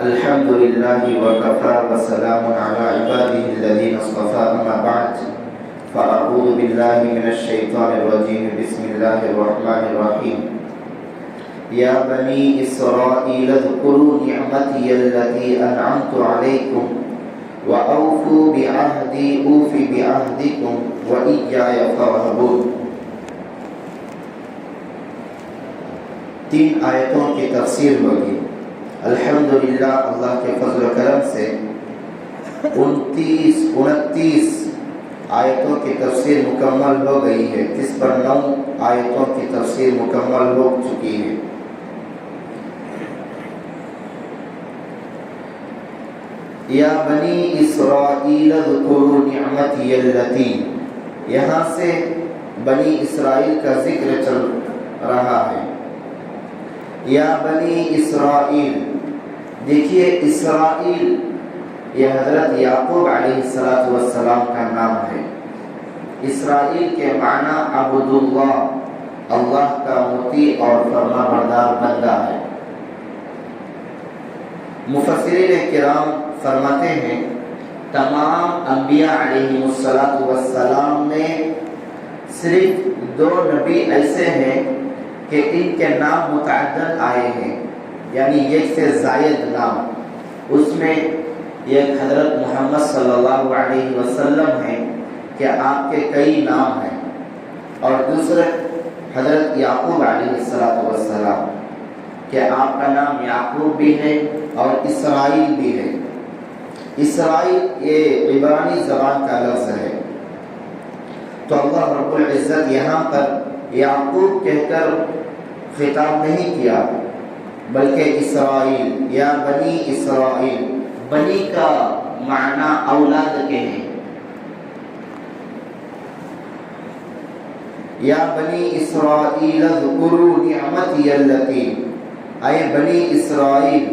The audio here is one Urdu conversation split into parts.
الحمد لله وكفى وسلام على عباده الذين اصطفى أما بعد فأعوذ بالله من الشيطان الرجيم بسم الله الرحمن الرحيم يا بني إسرائيل اذكروا نعمتي التي أنعمت عليكم وأوفوا بعهدي أوف بعهدكم وإياي فارهبون. 3 آیتوں کی تفسیر ہوگی. الحمدللہ اللہ کے فضل و کرم سے 29 آیتوں کی تفسیر مکمل ہو گئی ہے، جس پر 9 آیتوں کی تفسیر مکمل ہو چکی ہے. یا بنی اسرائیل اذکروا نعمتی التی، یہاں سے بنی اسرائیل کا ذکر چل رہا ہے. یا بنی اسرائیل، دیکھیے اسرائیل یہ حضرت یعقوب علیہ السلام کا نام ہے. اسرائیل کے معنی عبد اللہ، اللہ کا مطیع اور فرما بردار بندہ ہے. مفسرین کرام فرماتے ہیں تمام انبیاء علیہ السلام میں صرف 2 نبی ایسے ہیں کہ ان کے نام متعدد آئے ہیں، یعنی ایک سے زائد نام. اس میں ایک حضرت محمد صلی اللہ علیہ وسلم ہیں کہ آپ کے کئی نام ہیں، اور دوسرے حضرت یعقوب علیہ السلام کہ آپ کا نام یعقوب بھی ہے اور اسرائیل بھی ہے. اسرائیل یہ عبرانی زبان کا لفظ ہے. تو اللہ رب العزت یہاں پر یعقوب کہہ کر خطاب نہیں کیا، بلکہ اسرائیل، یا بنی اسرائیل. بنی کا معنی اولاد کے ہیں. یا بنی اسرائیل اذکروا نعمتی التی، اے بنی اسرائیل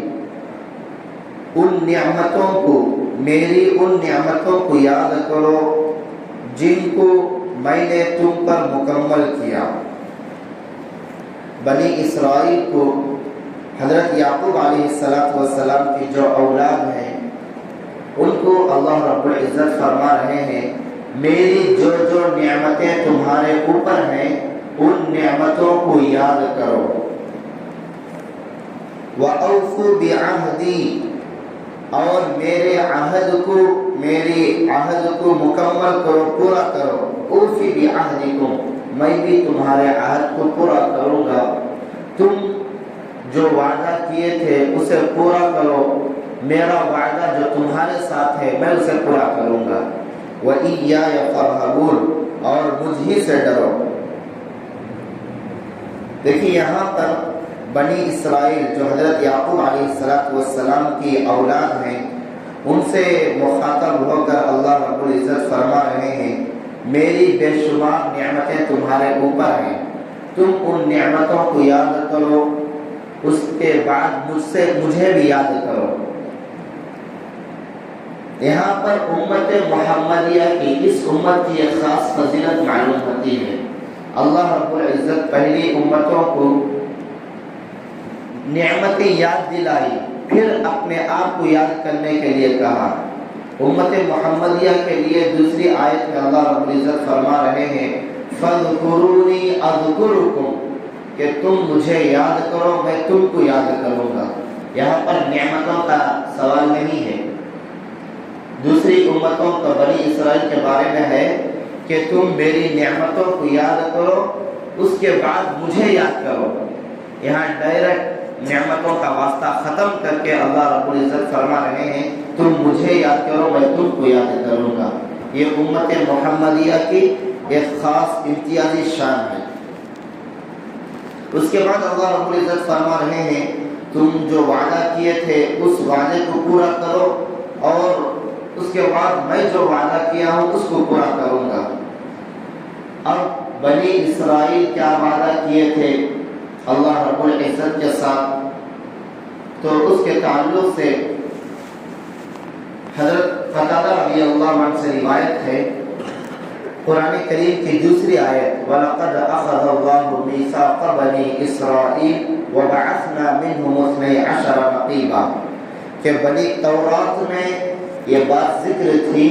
ان نعمتوں کو، میری ان نعمتوں کو یاد کرو جن کو میں نے تم پر مکمل کیا. بنی اسرائیل کو حضرت یعقوب علیہ السلام کی جو اولاد ہیں ان کو اللہ رب العزت فرما رہے ہیں میری جو جو نعمتیں تمہارے اوپر ہیں ان نعمتوں کو یاد کرو. وَأَوْفُوا بِعَهْدِي، اور میرے عہد کو مکمل کرو، پورا کرو. اوفی بعہدکم، میں بھی تمہارے عہد کو پورا کروں گا. تم جو وعدہ کیے تھے اسے پورا کرو. میرا وعدہ جو تمہارے ساتھ ہے میں اسے پورا کروں گا. وَإِيَّايَ فَارْهَبُونَ، اور مجھ ہی سے ڈرو. دیکھیے یہاں پر بنی اسرائیل جو حضرت یعقوب علیہ السلام کی اولاد ہیں ان سے مخاطب ہو کر اللہ رب العزت فرما رہے ہیں میری بے شمار نعمتیں تمہارے اوپر ہیں، تم ان نعمتوں کو یاد کرو، اس کے بعد مجھے بھی یاد کرو. یہاں پر امت محمدیہ کی، اس امت کی ایک خاص فضیلت معلوم ہوتی ہے. اللہ رب العزت پہلی امتوں کو نعمتیں یاد دلائی، پھر اپنے آپ کو یاد کرنے کے لیے کہا. امت محمدیہ کے لیے دوسری آیت میں اللہ رب العزت فرما رہے ہیں فَاذْكُرُونِي أَذْكُرُكُمْ، کہ تم مجھے یاد کرو میں تم کو یاد کروں گا. یہاں پر نعمتوں کا سوال نہیں ہے. دوسری امتوں کا بنی اسرائیل کے بارے میں ہے کہ تم میری نعمتوں کو یاد کرو اس کے بعد مجھے یاد کرو. یہاں ڈائریکٹ نعمتوں کا واسطہ ختم کر کے اللہ رب العزت فرما رہے ہیں تم مجھے یاد کرو میں تم کو یاد کروں گا. یہ امت محمدیہ کی ایک خاص امتیازی شان ہے. اس کے بعد اللہ رب العزت فرما رہے ہیں تم جو وعدہ کیے تھے اس وعدے کو پورا کرو، اور اس کے بعد میں جو وعدہ کیا ہوں اس کو پورا کروں گا. اب بنی اسرائیل کیا وعدہ کیے تھے اللہ رب العزت کے ساتھ، تو اس کے تعلق سے حضرت قتادہ رضی اللہ عنہ سے روایت ہے قرآن کریم کی دوسری آیت وَلَقَدْ أَخَذَ اللَّهُ مِيثَاقَ بَنِي إِسْرَائِيلَ وَبَعَثْنَا مِنْهُمُ 12 نَقِيبًا، کہ بنی تورات میں یہ بات ذکر تھی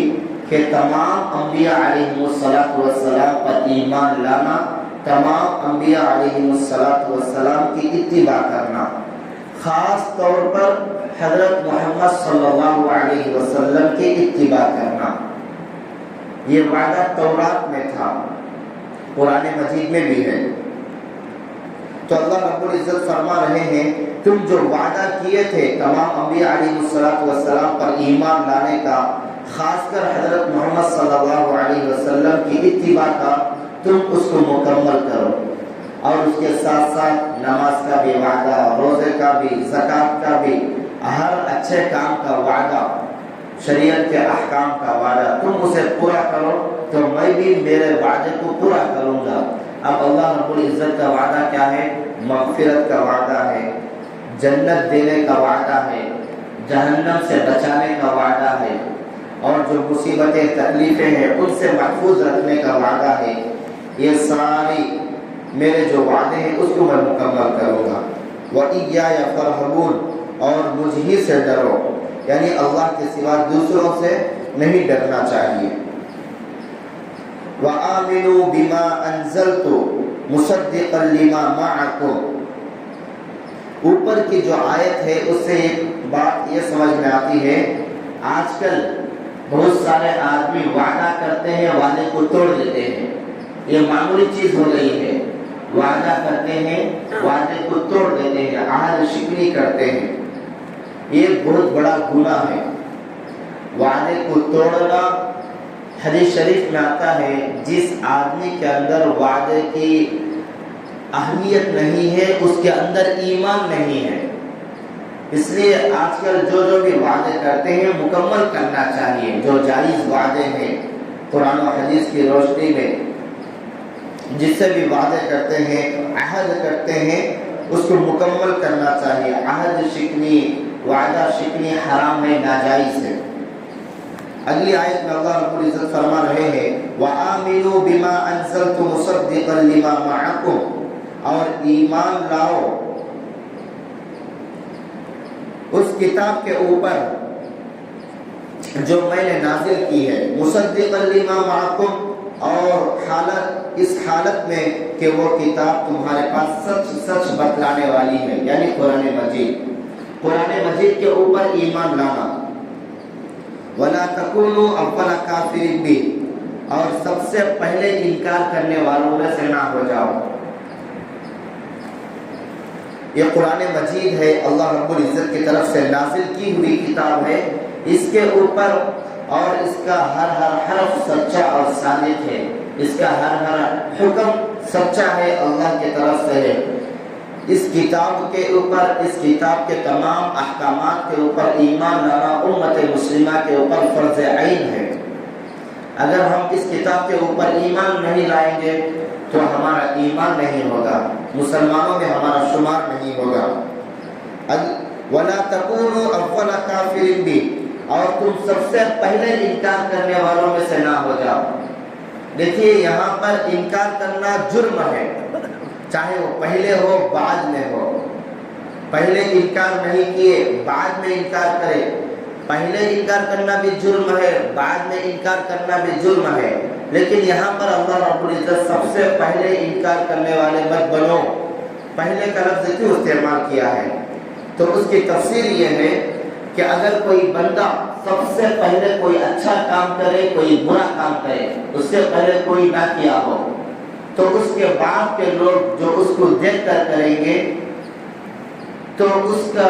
کہ تمام انبیاء علیہ السلام پر ایمان لانا، تمام انبیاء علیہ السلام کی اتباع کرنا، خاص طور پر حضرت محمد صلی اللہ علیہ وسلم کی اتباع کرنا۔ یہ وعدہ تورات میں تھا، قرآن مجید میں بھی ہے۔ تو اللہ رب العزت فرما رہے ہیں تم جو وعدہ کیے تھے تمام انبیاء علیہ السلام پر ایمان لانے کا، خاص کر حضرت محمد صلی اللہ علیہ وسلم کی اتباع کا، تم اس کو مکمل کرو، اور اس کے ساتھ ساتھ نماز کا بھی وعدہ، روزے کا بھی، زکوٰۃ کا بھی، ہر اچھے کام کا وعدہ، شریعت کے احکام کا وعدہ، تم اسے پورا کرو تو میں بھی میرے وعدے کو پورا کروں گا۔ اب اللہ رب العزت کا وعدہ کیا ہے؟ مغفرت کا وعدہ ہے، جنت دینے کا وعدہ ہے، جہنم سے بچانے کا وعدہ ہے، اور جو مصیبتیں تکلیفیں ہیں ان سے محفوظ رکھنے کا وعدہ ہے۔ یہ ساری میرے جو وعدے ہیں اس کو میں مکمل کروں گا۔ وَإِيَّايَ فَارْهَبُونَ، اور مجھ ہی سے ڈرو، یعنی اللہ کے سوا دوسروں سے نہیں ڈرنا چاہیے۔ وَآمِنُوا بِمَا أَنزَلْتُ مُصَدِّقًا لِمَا مَعَكُمْ، اوپر کی جو آیت ہے اس سے ایک بات یہ سمجھ میں آتی ہے، آج کل بہت سارے آدمی وعدہ کرتے ہیں، وعدے کو توڑ دیتے ہیں، یہ معمولی چیز ہو گئی ہے، وعدہ کرتے ہیں، وعدے کو توڑ دیتے ہیں، عہد شکنی کرتے ہیں، یہ بہت بڑا گناہ ہے۔ وعدے کو توڑنا، حدیث شریف میں آتا ہے جس آدمی کے اندر وعدے کی اہمیت نہیں ہے اس کے اندر ایمان نہیں ہے۔ اس لیے آج کل جو بھی وعدے کرتے ہیں مکمل کرنا چاہیے، جو جائز وعدے ہیں قرآن و حدیث کی روشنی میں، جس سے بھی وعدے کرتے ہیں، عہد کرتے ہیں، اس کو مکمل کرنا چاہیے۔ عہد شکنی، وعدہ شکنی حرام ہے، ناجائز ہے۔ اگلی آیت میں اللہ رب العزت فرما رہے ہیں وَآمِنُوا بِمَا أَنزَلْتُ مُصَدِّقًا لِمَا مَعَكُمْ، اور ایمان لاؤ اس کتاب کے اوپر جو میں نے نازل کی ہے، مُصَدِّقًا لِمَا مَعَكُمْ، اور اس حالت میں کہ وہ کتاب تمہارے پاس سچ بتلانے والی ہے، یعنی قرآن مجید کے اوپر ایمان لانا۔ وَلَا تَكُونُوا أَوَّلَ كَافِرٍ بِهِ، اور سب سے پہلے انکار کرنے والوں میں سے نہ ہو جاؤ۔ یہ قرآن مجید ہے، اللہ رب العزت کی طرف سے نازل کی ہوئی کتاب ہے، اس کے اوپر اور اس کا ہر حرف سچا اور صادق ہے، اس کا ہر حکم سچا ہے، اللہ کی طرف سے ہے۔ اس کتاب کے اوپر، اس کتاب کے تمام احکامات کے اوپر ایمان لانا امت مسلمہ کے اوپر فرض عین ہے۔ اگر ہم اس کتاب کے اوپر ایمان نہیں لائیں گے تو ہمارا ایمان نہیں ہوگا، مسلمانوں میں ہمارا شمار نہیں ہوگا۔ وَلَا تَكُونُوا أَوَّلَ كَافِرٍ بِهِ، اور تم سب سے پہلے انکار کرنے والوں میں سے نہ ہو جاؤ۔ دیکھیے یہاں پر انکار کرنا جرم ہے، چاہے وہ پہلے ہو بعد میں ہو، پہلے انکار نہیں کیے بعد میں انکار کرے، پہلے انکار کرنا بھی جرم ہے، بعد میں انکار کرنا بھی جرم ہے، لیکن یہاں پر اللہ رب العزت سب سے پہلے انکار کرنے والے مت بنو، پہلے کا لفظ کیوں استعمال کیا ہے؟ تو اس کی تفسیر یہ ہے کہ اگر کوئی بندہ سب سے پہلے کوئی اچھا کام کرے، کوئی برا کام کرے، اس سے پہلے کوئی نہ کیا ہو، تو اس کے بعد کے لوگ جو اس کو دیکھ کر کریں گے تو اس کا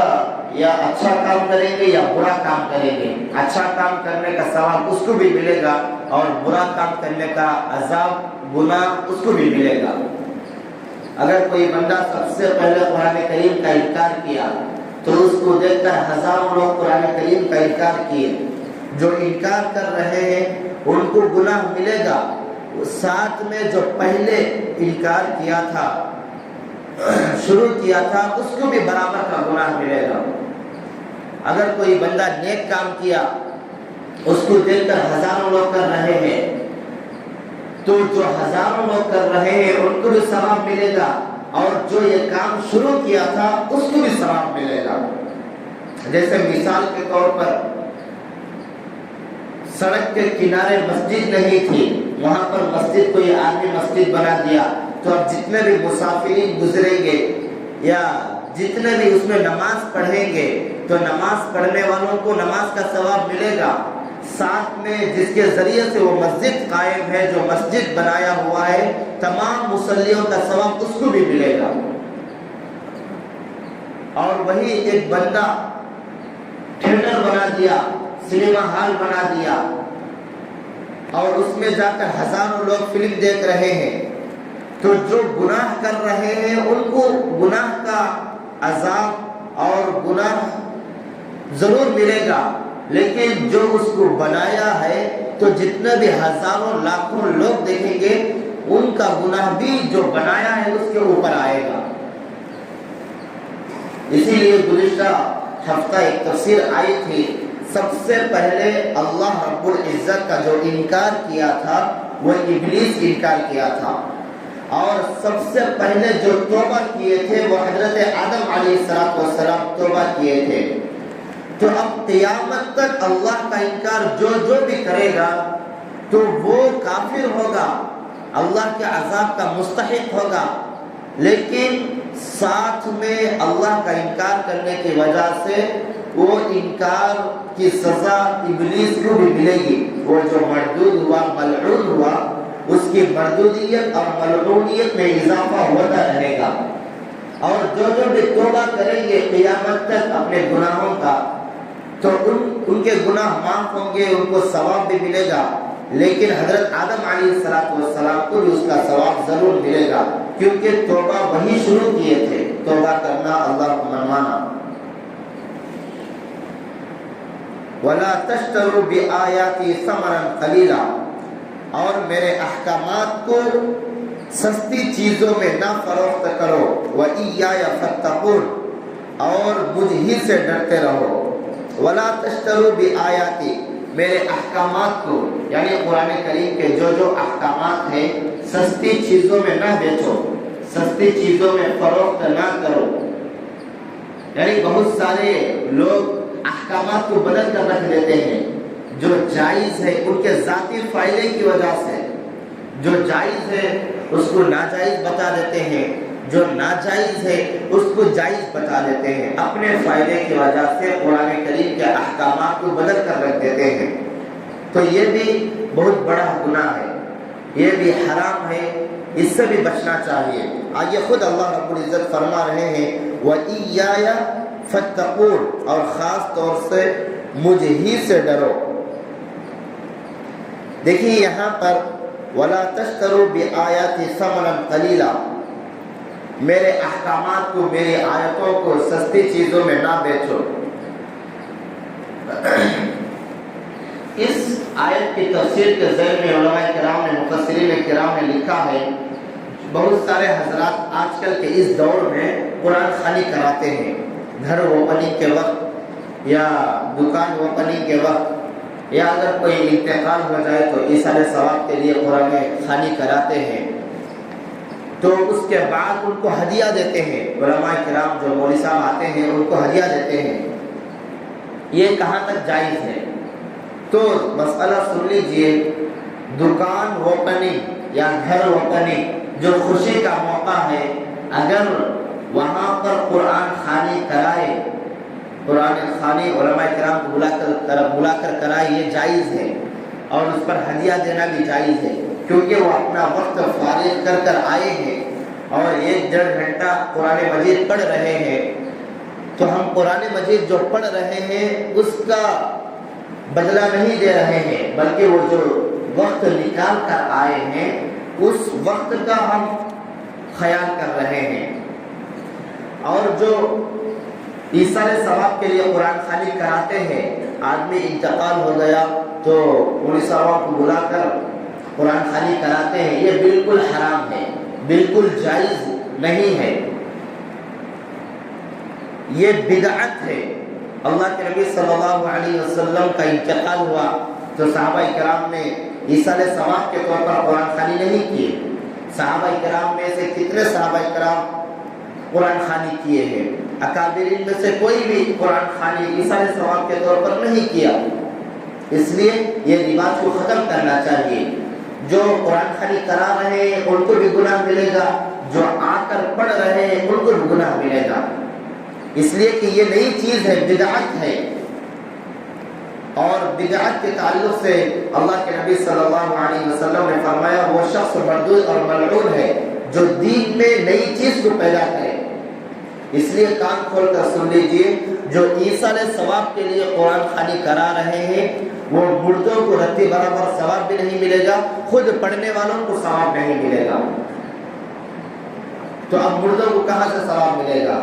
یا اچھا کام کریں گے یا برا کام کریں گے، اچھا کام کرنے کا ثواب اس کو بھی ملے گا اور برا کام کرنے کا عذاب، گناہ اس کو بھی ملے گا۔ اگر کوئی بندہ سب سے پہلے قرآن کریم کا انکار کیا تو اس کو دیکھ کر ہزاروں لوگ قرآن کریم کا انکار کیے، جو انکار کر رہے ہیں ان کو گناہ ملے گا، ساتھ میں جو پہلے انکار کیا تھا، شروع کیا تھا، اس کو بھی برابر کا گناہ ملے گا۔ اگر کوئی بندہ نیک کام کیا، اس کو دیکھ کر ہزاروں لوگ کر رہے ہیں، تو جو ہزاروں لوگ کر رہے ہیں ان کو بھی ثواب ملے گا، اور جو یہ کام شروع کیا تھا اس کو بھی ثواب ملے گا۔ جیسے مثال کے طور پر سڑک کے کنارے مسجد نہیں تھی، وہاں پر مسجد کوئی آدمی مسجد بنا دیا، تو اب جتنے بھی مسافرین گزریں گے یا جتنے بھی اس میں نماز پڑھیں گے تو نماز پڑھنے والوں کو نماز کا ثواب ملے گا، ساتھ میں جس کے ذریعے سے وہ مسجد قائم ہے، جو مسجد بنایا ہوا ہے، تمام مصلیوں کا ثواب اس کو بھی ملے گا۔ اور وہی ایک بندہ تھیٹر بنا دیا، سنیما ہال بنا دیا، اور اس میں جا کر ہزاروں لوگ فلم دیکھ رہے ہیں، تو جو گناہ کر رہے ہیں ان کو گناہ کا عذاب اور گناہ ضرور ملے گا، لیکن جو اس کو بنایا ہے تو جتنے بھی ہزاروں لاکھوں لوگ دیکھیں گے ان کا گناہ بھی جو بنایا ہے اس کے اوپر آئے گا۔ اسی لیے گزشتہ ہفتہ ایک تفسیر آئی تھی، سب سے پہلے اللہ رب العزت کا جو انکار کیا تھا وہ ابلیس انکار کیا تھا، اور سب سے پہلے جو توبہ کیے تھے وہ حضرت آدم علیہ السلام توبہ کیے تھے۔ تو اب قیامت تک اللہ کا انکار جو بھی کرے گا تو وہ کافر ہوگا، اللہ کے عذاب کا مستحق ہوگا، لیکن ساتھ میں اللہ کا انکار کرنے کی وجہ سے وہ انکار کی سزا ابلیس کو بھی ملے گی۔ وہ جو مردود ہوا، ملعون ہوا، اس کی مردودیت اور ملعونیت میں اضافہ ہوتا رہے گا، اور جو بھی توبہ کریں گے قیامت تک اپنے گناہوں کا تو ان کے گناہ معاف ہوں گے، ان کو ثواب بھی ملے گا، لیکن حضرت آدم علیہ السلام کو بھی اس کا ثواب ضرور ملے گا، کیونکہ توبہ وہی شروع کیے تھے، توبہ کرنا، اللہ کو منوانا۔ وَلَا تَشْتَرُوا بِآيَاتِي ثَمَنًا قَلِيلًا، اور میرے احکامات کو سستی چیزوں میں نہ فروخت کرو، وَإِيَّايَ فَاتَّقُونِ، اور مجھ ہی سے ڈرتے رہو۔ وَلَا تَشْتَرُوا بِآيَاتِي، میرے احکامات کو یعنی قرآن کریم کے جو احکامات ہیں سستی چیزوں میں نہ بیچو، سستی چیزوں میں فروخت نہ کرو۔ یعنی بہت سارے لوگ احکامات کو بدل کر رکھ دیتے ہیں، جو جائز ہے ان کے ذاتی فائدے کی وجہ سے، جو جائز ہے اس کو ناجائز بتا دیتے ہیں، جو ناجائز ہے اس کو جائز بتا دیتے ہیں، اپنے فائدے کی وجہ سے قرآن کریم کے احکامات کو بدل کر رکھ دیتے ہیں۔ تو یہ بھی بہت بڑا گناہ ہے، یہ بھی حرام ہے، اس سے بھی بچنا چاہیے۔ آگے خود اللہ رب العزت فرما رہے ہیں وَإِيَّايَ فَاتَّقُونِ، اور خاص طور سے مجھ ہی سے ڈرو۔ دیکھیے یہاں پر وَلَا تَشْتَرُوا بِآيَاتِ ثَمَنًا قَلِيلًا، میرے احکامات کو، میری آیتوں کو سستی چیزوں میں نہ بیچو۔ اس آیت کی تفسیر کے ذیل میں علماء کرام نے، مفسرین کرام نے لکھا ہے، بہت سارے حضرات آج کل کے اس دور میں قرآن خوانی کراتے ہیں، گھر اوپننگ کے وقت یا دکان اوپننگ کے وقت، یا اگر کوئی انتقال ہو جائے تو ایصال ثواب کے لیے قرآن خوانی کراتے ہیں، تو اس کے بعد ان کو ہدیہ دیتے ہیں۔ علماء کرام جو مولوی صاحب آتے ہیں ان کو ہدیہ دیتے ہیں، یہ کہاں تک جائز ہے؟ تو مسئلہ سن لیجئے، دکان اوپننگ یا گھر اوپننگ جو خوشی کا موقع ہے، اگر وہاں پر قرآن خوانی کرائے، قرآن خوانی علماء کرام کو بلا کر کرائے، یہ جائز ہے، اور اس پر ہدیہ دینا بھی جائز ہے، کیونکہ وہ اپنا وقت فارغ کر آئے ہیں اور 1-1.5 گھنٹہ قرآن مجید پڑھ رہے ہیں، تو ہم قرآن مجید جو پڑھ رہے ہیں اس کا بدلہ نہیں دے رہے ہیں، بلکہ وہ جو وقت نکال کر آئے ہیں اس وقت کا ہم خیال کر رہے ہیں۔ اور جو ایصال ثواب کے لیے قرآن خوانی کراتے ہیں، آدمی انتقال ہو گیا تو مولوی صاحب کو بلا کر قرآن خوانی کراتے ہیں، یہ بالکل حرام ہے، بالکل جائز نہیں ہے، یہ بدعت ہے۔ اللہ کے نبی صلی اللہ علیہ وسلم کا انتقال ہوا تو صحابہ کرام نے ایصال ثواب کے طور پر قرآن خوانی نہیں کیے۔ صحابہ کرام میں سے کتنے صحابہ کرام قرآن خوانی کیے ہیں؟ اکابرین میں سے کوئی بھی قرآن خوانی ایصال ثواب کے طور پر نہیں کیا، اس لیے یہ رواج کو ختم کرنا چاہیے۔ جو قرآن خوانی کرا رہے ہیں ان کو بھی گناہ ملے گا، جو آ کر پڑھ رہے ہیں ان کو بھی گناہ ملے گا، اس لیے کہ یہ نئی چیز ہے، بدعت ہے۔ اور بدعت کے تعلق سے اللہ کے نبی صلی اللہ علیہ وسلم نے فرمایا وہ شخص مردود اور ملعون ہے جو دین میں نئی چیز کو پیدا کرے۔ اس لیے کان کھول کر سن لیجئے، جو ایصال ثواب کے لیے قرآن خوانی کرا رہے ہیں وہ مردوں کو رتی برابر ثواب بھی نہیں ملے گا، خود پڑھنے والوں کو ثواب نہیں ملے گا۔ تو اب مردوں کو کہاں سے ثواب ملے گا؟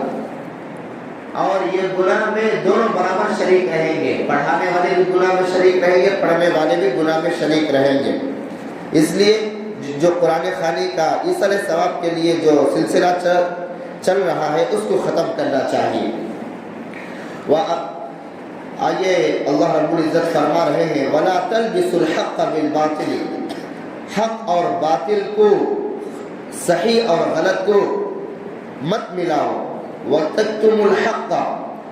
اور یہ گناہ میں دونوں برابر شریک رہیں گے، پڑھانے والے بھی گناہ میں شریک رہیں گے، پڑھنے والے بھی گناہ میں شریک رہیں گے۔ اس لیے جو قرآن خوانی کا ایصال ثواب کے لیے جو سلسلہ چل رہا ہے اس کو ختم کرنا چاہیے۔ آئیے اللہ رب العزت فرما رہے ہیں وَلَا تَلْبِسُوا الْحَقَّ بِالْبَاطِلِ، حق اور باطل کو، صحیح اور غلط کو مت ملاؤ، وَتَكْتُمُوا الْحَقَّ،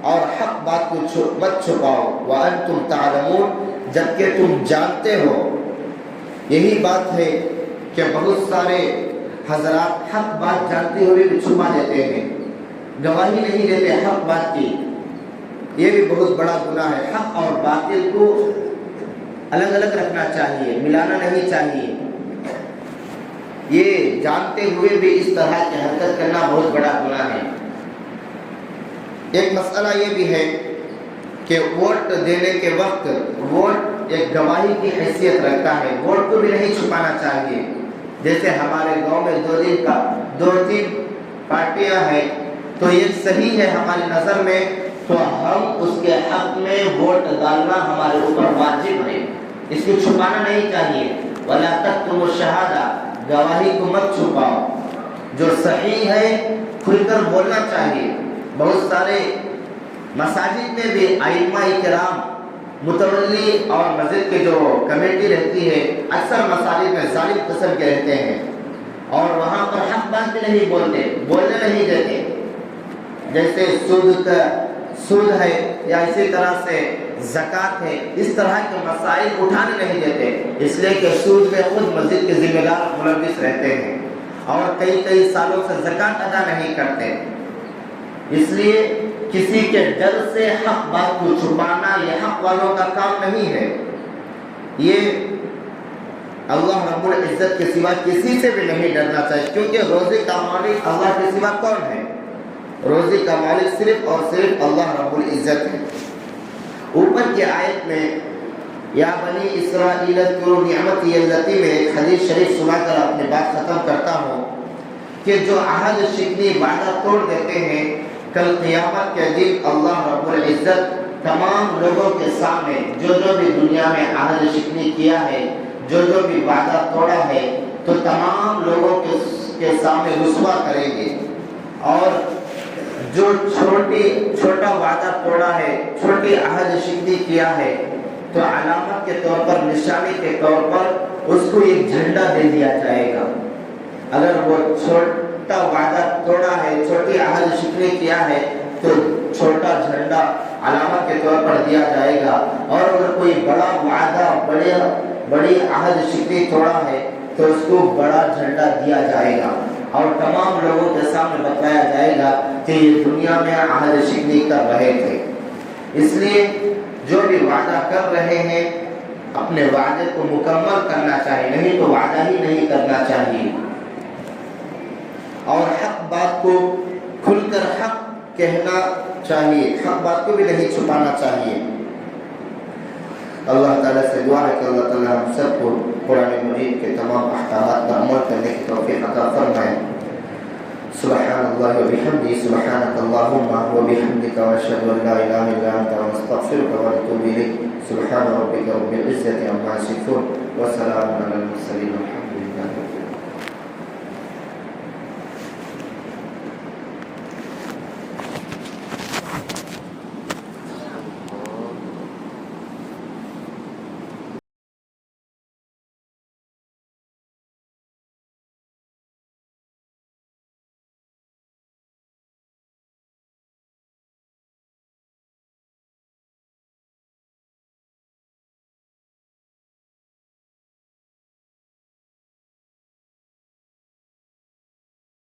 اور حق بات کو مت چھپاؤ، وَأَنْتُمْ تَعْلَمُونَ، جبکہ تم جانتے ہو۔ یہی بات ہے کہ بہت سارے حضرات حق بات جانتے ہوئے بھی چھپا دیتے ہیں، گواہی نہیں دیتے حق بات کی، یہ بھی بہت بڑا گناہ ہے۔ حق اور باطل کو الگ الگ رکھنا چاہیے، ملانا نہیں چاہیے۔ یہ جانتے ہوئے بھی اس طرح کی حرکت کرنا بہت بڑا گناہ ہے۔ ایک مسئلہ یہ بھی ہے کہ ووٹ دینے کے وقت ووٹ ایک گواہی کی حیثیت رکھتا ہے، ووٹ کو بھی نہیں چھپانا چاہیے۔ جیسے ہمارے گاؤں میں دو تین پارٹیاں ہیں تو یہ صحیح ہے ہماری نظر میں، تو ہم اس کے حق میں ووٹ ڈالنا ہمارے اوپر واجب ہے، اس کو چھپانا نہیں چاہیے۔ وَلَا تَكْتُمُوا الشَّهَادَةَ، گواہی کو مت چھپاؤ، جو صحیح ہے کھل کر بولنا چاہیے۔ بہت سارے مساجد میں بھی ائمہ کرام متولی اور مسجد کے جو کمیٹی رہتی ہے اکثر مساجد میں ظالم قسم کے رہتے ہیں، اور وہاں پر حق بات بھی نہیں بولنے نہیں دیتے۔ جیسے سود ہے یا اسی طرح سے زکوٰۃ ہے، اس طرح کے مسائل اٹھانے نہیں دیتے، اس لیے کہ سود میں خود مسجد کے ذمہ دار ملوث رہتے ہیں اور کئی سالوں سے زکوٰۃ ادا نہیں کرتے۔ اس لیے کسی کے ڈر سے حق بات کو چھپانا یہ حق والوں کا کام نہیں ہے۔ یہ اللہ رب العزت کے سوا کسی سے بھی نہیں ڈرنا چاہیے، کیونکہ روزی کا مالک اللہ کے سوا کون ہے؟ روزی کا مالک صرف اور صرف اللہ رب العزت ہے۔ اوپر کی آیت میں یا بنی اسرائیل اذکروا نعمتی التی میں ایک حدیث شریف سنا کر اپنی بات ختم کرتا ہوں کہ جو عہد شکنی وعدہ توڑ دیتے ہیں، کل قیامت کے دن اللہ رب العزت تمام لوگوں کے سامنے جو بھی دنیا میں عہد شکنی کیا ہے، جو بھی وعدہ توڑا ہے، تو تمام لوگوں کے سامنے رسوا کریں گے، اور جو چھوٹا وعدہ توڑا ہے، چھوٹی عہد شکنی کیا ہے، تو علامت کے طور پر، نشانی کے طور پر اس کو ایک جھنڈا دے دیا جائے گا۔ اگر وہ چھوٹا وعدہ توڑا ہے، چھوٹی عہد شکنی کیا ہے، تو چھوٹا جھنڈا علامت کے طور پر دیا جائے گا، اور اگر کوئی بڑا وعدہ، بڑی عہد شکنی توڑا ہے تو اس کو بڑا جھنڈا دیا جائے گا، اور تمام لوگوں کے سامنے بتایا جائے گا کہ یہ دنیا میں عہد شکنی کر رہے تھے۔ اس لیے جو بھی وعدہ کر رہے ہیں اپنے وعدے کو مکمل کرنا چاہیے، نہیں تو وعدہ ہی نہیں کرنا چاہیے، اور حق بات کو کھل کر حق کہنا چاہیے، حق بات کو بھی نہیں چھپانا چاہیے۔ اللہ تعالیٰ سے دعا ہے کہ اللہ تعالیٰ ہم سب کو قرآن مجید کے تمام احکامات پر عمل کرنے کی توفیق عطا فرمائے۔ سبحان اللہ وبحمدہ، سبحانک اللہم وبحمدک، واشہد ان لا الہ الا انت، ونستغفرک ونتوب الیک۔ سبحان ربک رب العزۃ عما یصفون، وسلام علی المرسلین، والحمد للہ۔